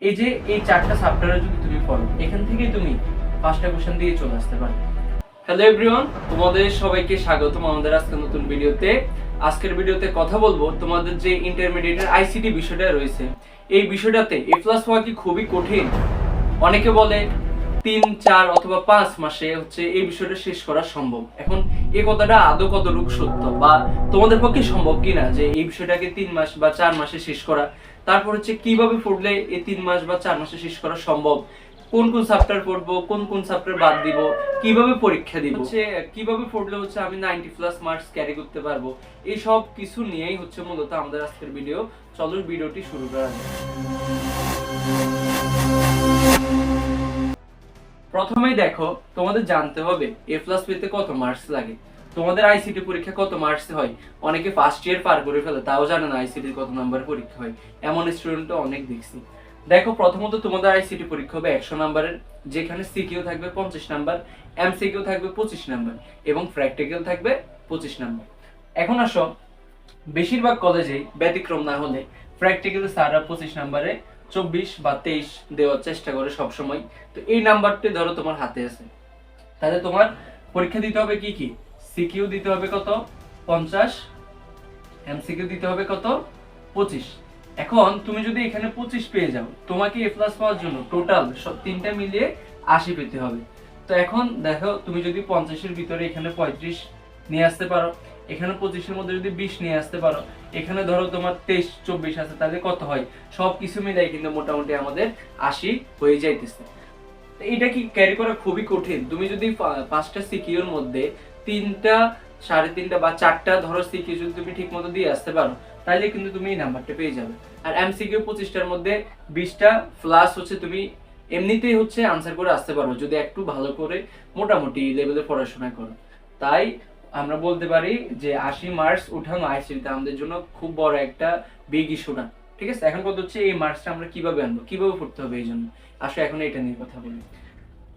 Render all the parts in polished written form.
এই যে এই চারটা চ্যাপ্টারে যদি তুমি পড়ো, এখান থেকেই তুমি 5টা কোশ্চেন দিয়ে চলে আসতে পারবে। হ্যালো এভরিওয়ান, তোমাদের সবাইকে স্বাগতম আমাদের আজকের নতুন ভিডিওতে। আজকের ভিডিওতে কথা বলবো তোমাদের যে ইন্টারমিডিয়েটের আইসিটি বিষয়টা রয়েছে, এই বিষয়টাতে এ প্লাস হওয়া কি খুবই কঠিন? অনেকে বলে 3, 4 অথবা 5 মাসে হচ্ছে এই বিষয়টা শেষ করা সম্ভব। এখন এই কথাটা আদৌ কতটুকু সত্য, বা তোমাদের পক্ষে সম্ভব কিনা যে এই বিষয়টাকে 3 মাস বা 4 মাসে শেষ করা? তারপর হচ্ছে কিভাবে পড়লে এই 3 মাস বা 4 মাসে শেষ করা সম্ভব, কোন কোন চ্যাপ্টার পড়বো, কোন কোন চ্যাপ্টার বাদ দিব, কিভাবে পরীক্ষা দিব, হচ্ছে কিভাবে পড়লে হচ্ছে আমি 90+ মার্কস ক্যারি করতে পারবো, এই সব কিছু নিয়েই হচ্ছে মূলত আমাদের আজকের ভিডিও। চলো ভিডিওটি শুরু করা যাক। প্রথমেই দেখো, তোমাদের জানতে হবে এ প্লাস পেতে কত মার্কস লাগে। তোমাদের আইসিটি পরীক্ষা কত মার্কস হয়? অনেকে ফার্স্ট ইয়ার পার করে ফেলে, তাও জানে না আইসিটি কত নাম্বার পরীক্ষা হয়। এমন স্টুডেন্টও অনেক দেখছি। দেখো, প্রথমত তোমাদের আইসিটি পরীক্ষা হবে 100 নাম্বারের, যেখানে সিকিউ থাকবে 50 নাম্বার, এমসিকিউ থাকবে 25 নাম্বার এবং প্র্যাকটিক্যাল থাকবে 25 নাম্বার। এখন আসো, বেশিরভাগ কলেজেই ব্যতিক্রম না হলে প্র্যাকটিক্যাল স্যাররা 25 নাম্বারে 24 বা 23 দেওয়ার চেষ্টা করে সব সময়। তো এই নাম্বারটি ধরো তোমার হাতে আছে, তাহলে তোমার পরীক্ষা দিতে হবে কি কি? সিকিউ দিতে হবে কত? 50, এমসিকিউ দিতে হবে কত? 25। এখন তুমি যদি এখানে 25 পেয়ে যাও, তোমাকে এ প্লাস পাওয়ার জন্য টোটাল তিনটা মিলিয়ে 80 পেতে হবে। তো এখন দেখো, তুমি যদি 50-এর ভিতরে এখানে 35 নিয়ে আসতে পারো, এখানে 25-এর মধ্যে যদি 20 নিয়ে আসতে পারো, এখানে ধরো তোমার 23, 24 আছে, তাহলে কত হয়? সবকিছু মিলাই কিন্তু মোটামুটি আমাদের 80 হয়ে যাইতেছে। এটা কি ক্যারি করা খুবই কঠিন? তুমি যদি 5টা সিকিউর মধ্যে 3টা, 3.5টা বা 4টা ধরো সিকিউ যদি তুমি ঠিক মতো দিয়ে আসতে পারো, তাহলে কিন্তু তুমি এই নাম্বারটা পেয়ে যাবে। আর এমসিকিউ 25টার মধ্যে 20টা প্লাস হচ্ছে তুমি এমনিতেই হচ্ছে আনসার করে আসতে পারো, যদি একটু ভালো করে মোটামুটি লেভেলে পড়াশোনা করো। তাই আমরা বলতে পারি যে 80 মার্কস উঠানো আইসিটিতে আমাদের জন্য খুব বড় একটা বিগ ইস্যু না। ঠিক আছে, এখন কথা হচ্ছে এই মার্কসটা আমরা কিভাবে আনবো, কিভাবে পড়তে হবে এই জন্য। আসলে এখন এটা নিয়ে কথা বলি।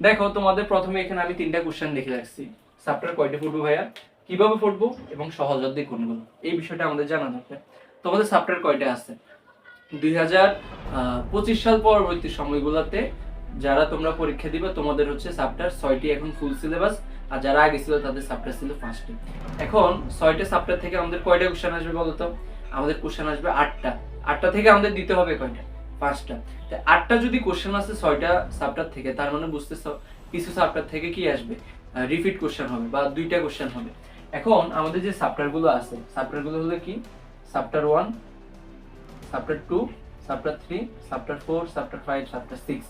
দেখো, তোমাদের প্রথমে এখানে আমি 3টা কোশ্চেন লিখে রাখছি। চ্যাপ্টার কয়টা পড়বো ভাইয়া, কিভাবে পড়বো এবং সহজ অধ্যায় কোনগুলো, এই বিষয়টা আমাদের জানা দরকার। তোমাদের চ্যাপ্টার কয়টা আছে? 2025 সাল পরবর্তী সময়গুলোতে যারা তোমরা পরীক্ষা দিবা, তোমাদের হচ্ছে চ্যাপ্টার 6টি এখন ফুল সিলেবাস, আর যারা আগে ছিল তাদের চ্যাপ্টার ছিল 5টি। এখন 6টা চ্যাপ্টার থেকে আমাদের কয়টা কোশ্চেন আসবে বলতো? আমাদের কোশ্চেন আসবে 8টা। 8টা থেকে আমাদের দিতে হবে কয়টা? 5টা। 8টা যদি কোশ্চেন আসে 6টা চ্যাপ্টার থেকে, তার মানে বুঝতেছো কিছু চ্যাপ্টার থেকে কি আসবে? রিপিট কোশ্চেন হবে বা 2টা কোশ্চেন হবে। এখন আমাদের যে চ্যাপ্টারগুলো আছে, চ্যাপ্টারগুলো হলো কি? Chapter 1, chapter 2, chapter 3, chapter 4, chapter 5, chapter 6।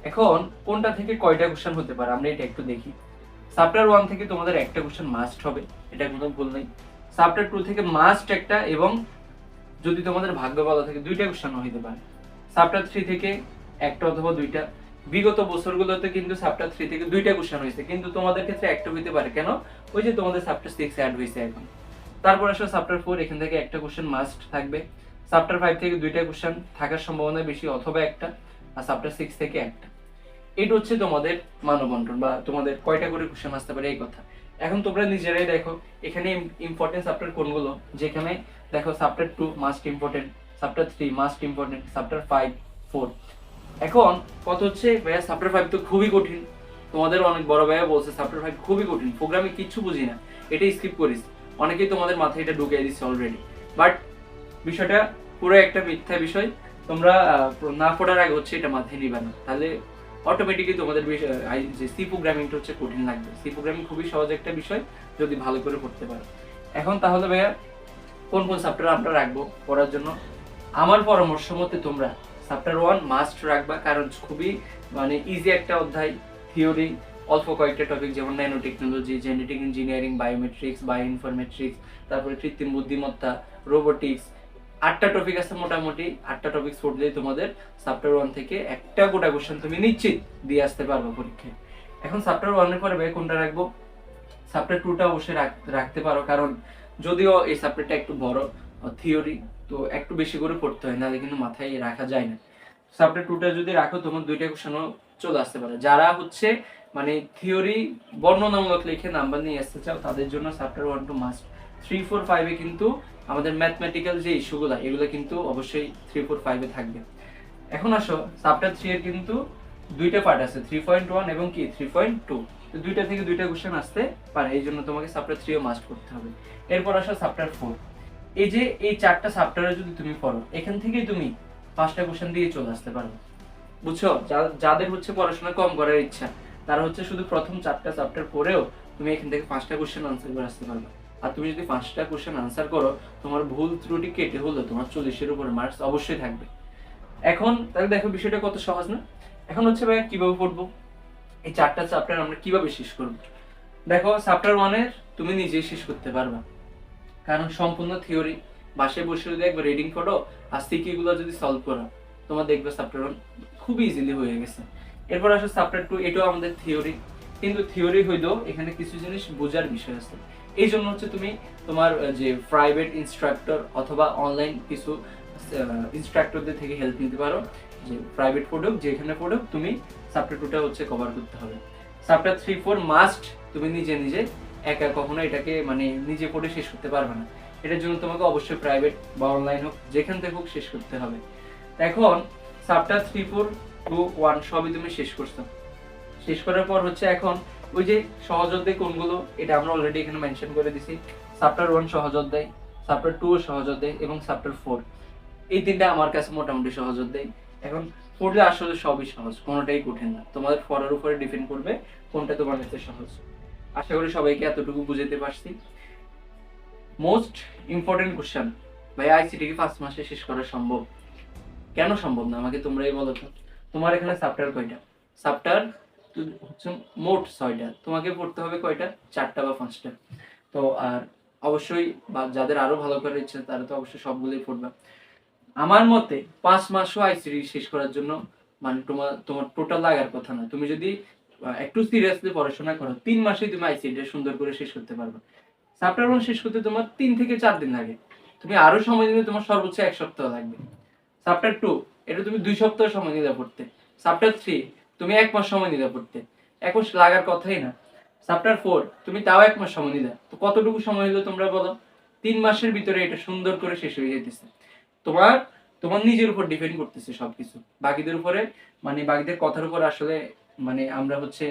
এখন কোনটা থেকে কয়টা কোশ্চেন হতে পারে আমরা এটা একটু দেখি। চ্যাপ্টার 1 থেকে তোমাদের একটা কোশ্চেন মাস্ট হবে, এটা কোনো ভুল নেই। চ্যাপ্টার 2 থেকে মাস্ট একটা, এবং যদি তোমাদের ভাগ্য ভালো থাকে 2টা কোশ্চেন হতে পারে। চ্যাপ্টার 3 থেকে একটা অথবা 2টা। বিগত বছরগুলোতে কিন্তু চ্যাপ্টার 3 থেকে 2টা কোশ্চেন হয়েছে, কিন্তু তোমাদের ক্ষেত্রে একটা হইতে পারে। কেন? ওই যে তোমাদের চ্যাপ্টার 6 অ্যাড হয়েছে এখন। তারপর আসলে চ্যাপ্টার 4, এখান থেকে একটা কোশ্চেন মাস্ট থাকবে। চ্যাপ্টার 5 থেকে 2টা কোশ্চেন থাকার সম্ভাবনা বেশি, অথবা একটা। আর চ্যাপ্টার 6 থেকে একটা। এটা হচ্ছে তোমাদের মানবন্টন, বা তোমাদের কয়টা করে কোশ্চেন আসতে পারে এই কথা। এখন তোমরা নিজেরাই দেখো এখানে ইম্পর্টেন্ট চ্যাপ্টার কোনগুলো। যেখানে দেখো chapter 2 must important, chapter 3 must important, chapter 5, 4। এখন কত হচ্ছে ভাইয়া, চ্যাপ্টার 5 তো খুবই কঠিন। তোমাদের অনেক বড় ভাইয়া বলছে চ্যাপ্টার 5 খুবই কঠিন, প্রোগ্রামে কিচ্ছু বুঝি না, এটা স্কিপ করিস। অনেকেই তোমাদের মাথায় এটা ঢুকিয়ে দিচ্ছে অলরেডি, বাট বিষয়টা পুরো একটা মিথ্যা বিষয়। তোমরা না পড়ার আগে হচ্ছে এটা মাথায় নিবা না, তাহলে অটোমেটিকলি তোমাদের যে সি প্রোগ্রামিংটা হচ্ছে কঠিন লাগবে। সি প্রোগ্রামিং খুবই সহজ একটা বিষয় যদি ভালো করে পড়তে পারো। এখন তাহলে ভাইয়া কোন কোন চ্যাপ্টার আমরা রাখবো পড়ার জন্য? আমার পরামর্শ মতে তোমরা চ্যাপ্টার 1 মাস্ট রাখবা, কারণ খুবই মানে ইজি একটা অধ্যায়। থিওরি অল্প কয়েকটা টপিক, যেমন nano technology, genetic engineering, biometrics, bioinformatics, তারপরে কৃত্রিম বুদ্ধিমত্তা, রোবোটিক্স। 8টা টপিক আছে মোটামুটি। 8টা টপিক পড়লেই তোমাদের চ্যাপ্টার 1 থেকে একটা গোটা কোশ্চেন তুমি নিশ্চিত দিয়ে আসতে পারবে পরীক্ষায়। এখন চ্যাপ্টার 1 এর পরে কোনটা রাখবো? চ্যাপ্টার 2টা অবশ্যই রাখতে পারো, কারণ যদিও এই চ্যাপ্টারটা একটু বড়, থিওরি তো একটু বেশি করে পড়তে হয়, নাহলে কিন্তু মাথায় রাখা যায় না। চ্যাপ্টার 2টা যদি রাখো, তোমার 2টা কোশ্চেনও চলে আসতে পারে। যারা হচ্ছে মানে থিওরি বর্ণনামূলক লিখে নাম্বার নিয়ে আসতে চাও, তাদের জন্য চ্যাপ্টার 1 টু মাস্ট। 3, 4, 5 এ কিন্তু আমাদের ম্যাথমেটিক্যাল যে ইস্যুগুলো, এগুলো কিন্তু অবশ্যই 3, 4, 5 এ থাকবে। এখন আসো চ্যাপ্টার 3 এর কিন্তু দুইটা পার্ট আছে, 3.1 এবং কি 3.2। তো দুইটা থেকে দুইটা কোশ্চেন আসতে পারে, এই জন্য তোমাকে চ্যাপ্টার 3 ও মাস্ট করতে হবে। এরপর আসো চ্যাপ্টার 4। এই যে এই চারটা চ্যাপ্টারে যদি তুমি পড়ো, এখান থেকেই তুমি 5টা কোশ্চেন দিয়ে চলে আসতে পারবে। বুঝছো? যাদের হচ্ছে পড়াশোনা কম করার ইচ্ছা, তারা হচ্ছে শুধু প্রথম 4টা চ্যাপ্টার পড়েও তুমি এখান থেকে 5টা কোশ্চেন আনসার করে আসতে পারবে। আর তুমি যদি 5টা কোশ্চেন আনসার করো, তোমার ভুল ত্রুটি কেটে হলো তোমার 40-এর উপরে মার্কস অবশ্যই থাকবে। এখন তাহলে দেখো বিষয়টা কত সহজ না? এখন হচ্ছে ভাই কিভাবে পড়বো, এই 4টা চ্যাপ্টার আমরা কিভাবে শেষ করব? দেখো চ্যাপ্টার 1 এর তুমি নিজেই শেষ করতে পারবা, কারণ সম্পূর্ণ থিওরি। বাসায় বসে যদি একবার রিডিং করো আর সিকিউ গুলো যদি সলভ করো, তোমার দেখবে চ্যাপ্টার 1 খুব ইজিলি হয়ে গেছে। এরপর আসো চ্যাপ্টার 2, এটাও আমাদের থিওরি, কিন্তু থিওরি হইলেও এখানে কিছু জিনিস বোঝার বিষয় আছে। এই জন্য হচ্ছে তুমি তোমার যে প্রাইভেট ইনস্ট্রাক্টর অথবা অনলাইন কিছু ইনস্ট্রাক্টরদের থেকে হেল্প নিতে পারো, যে প্রাইভেট পড়ুক যেখানে পড়ুক, তুমি চ্যাপ্টার 2টা হচ্ছে কভার করতে হবে। চ্যাপ্টার 3-4 মাস্ট তুমি নিজে নিজে একা কখনো এটাকে মানে নিজে পড়ে শেষ করতে পারবে না। এটার জন্য তোমাকে অবশ্যই প্রাইভেট বা অনলাইন হোক যেখান থেকে হোক শেষ করতে হবে। এখন চ্যাপ্টার 3-4-2-1 সবই তুমি শেষ করছো। শেষ করার পর হচ্ছে এখন ওই যে সহজ অধ্যায় কোনগুলো, এটা আমরা অলরেডি এখানে মেনশন করে দিছি। চ্যাপ্টার 1 সহজ অধ্যায়, চ্যাপ্টার 2 সহজ অধ্যায় এবং চ্যাপ্টার 4, এই তিনটা আমার কাছে মোটামুটি সহজ অধ্যায়। এখন পড়লে আসলে সবই সহজ, কোনোটাই কঠিন না। তোমাদের পড়ার উপরে ডিপেন্ড করবে কোনটা তোমার কাছে সহজ। আশা করি সবাইকে এতটুকু বুঝাতে পারছি। মোস্ট ইম্পর্টেন্ট কোশ্চেন, ভাই আইসিটি কি 5 মাসে শেষ করা সম্ভব? কেন সম্ভব না আমাকে তোমরাই বলো তো। তোমার এখানে চ্যাপ্টার কয়টা? চ্যাপ্টার হচ্ছে মোট 6টা, তোমাকে পড়তে হবে কয়টা? 4টা বা 5টা। তো আর অবশ্যই বা যাদের আরো ভালো করার ইচ্ছে তারা তো অবশ্যই সবগুলোই পড়বে। আমার মতে 5 মাসও আইসিটি শেষ করার জন্য মানে তোমার তোমার টোটাল লাগার কথা না। তুমি যদি একটু সিরিয়াসলি পড়াশোনা করো, 3 মাসেই তুমি আইসিটি সুন্দর করে শেষ করতে পারবে। চ্যাপ্টার 1 শেষ করতে তোমার 3 থেকে 4 দিন লাগে, তুমি আরো সময় দিলে তোমার সর্বোচ্চ 1 সপ্তাহ লাগবে। চ্যাপ্টার 2 এটা তুমি 2 সপ্তাহ সময় নিলে পড়তে। চ্যাপ্টার 3 তুমি 1 মাস সময় নিলে পড়তে, 1 মাস লাগার কথাই না। চ্যাপ্টার 4 তুমি তাও 1 মাস সময় নিলে, তো কতটুকু সময় হলো তোমরা বলো? 3 মাসের ভিতরে এটা সুন্দর করে শেষ হয়ে যেতেছে। তোমার তোমার নিজের উপর ডিপেন্ড করতেছে সবকিছু, বাকিদের উপরে মানে বাকিদের কথার উপর আসলে মানে আমরা হচ্ছে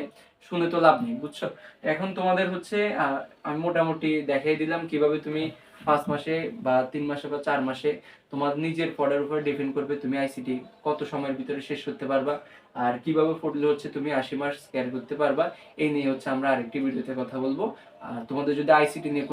শুনে তো লাভ নেই, বুঝছো? এখন তোমাদের হচ্ছে আমি মোটামুটি দেখাই দিলাম কিভাবে তুমি 5 মাসে বা 3 মাসে বা 4 মাসে তোমার নিজের পড়ার উপর ডিপেন্ড করবে তুমি আইসিটি কত সময়ের ভিতরে শেষ করতে পারবা, আর কিভাবে পড়লে হচ্ছে তুমি 80 মাস ক্যারি করতে পারবা। এই নিয়ে হচ্ছে আমরা আরেকটি ভিডিওতে কথা বলবো। আর তোমাদের যদি আইসিটি নিয়ে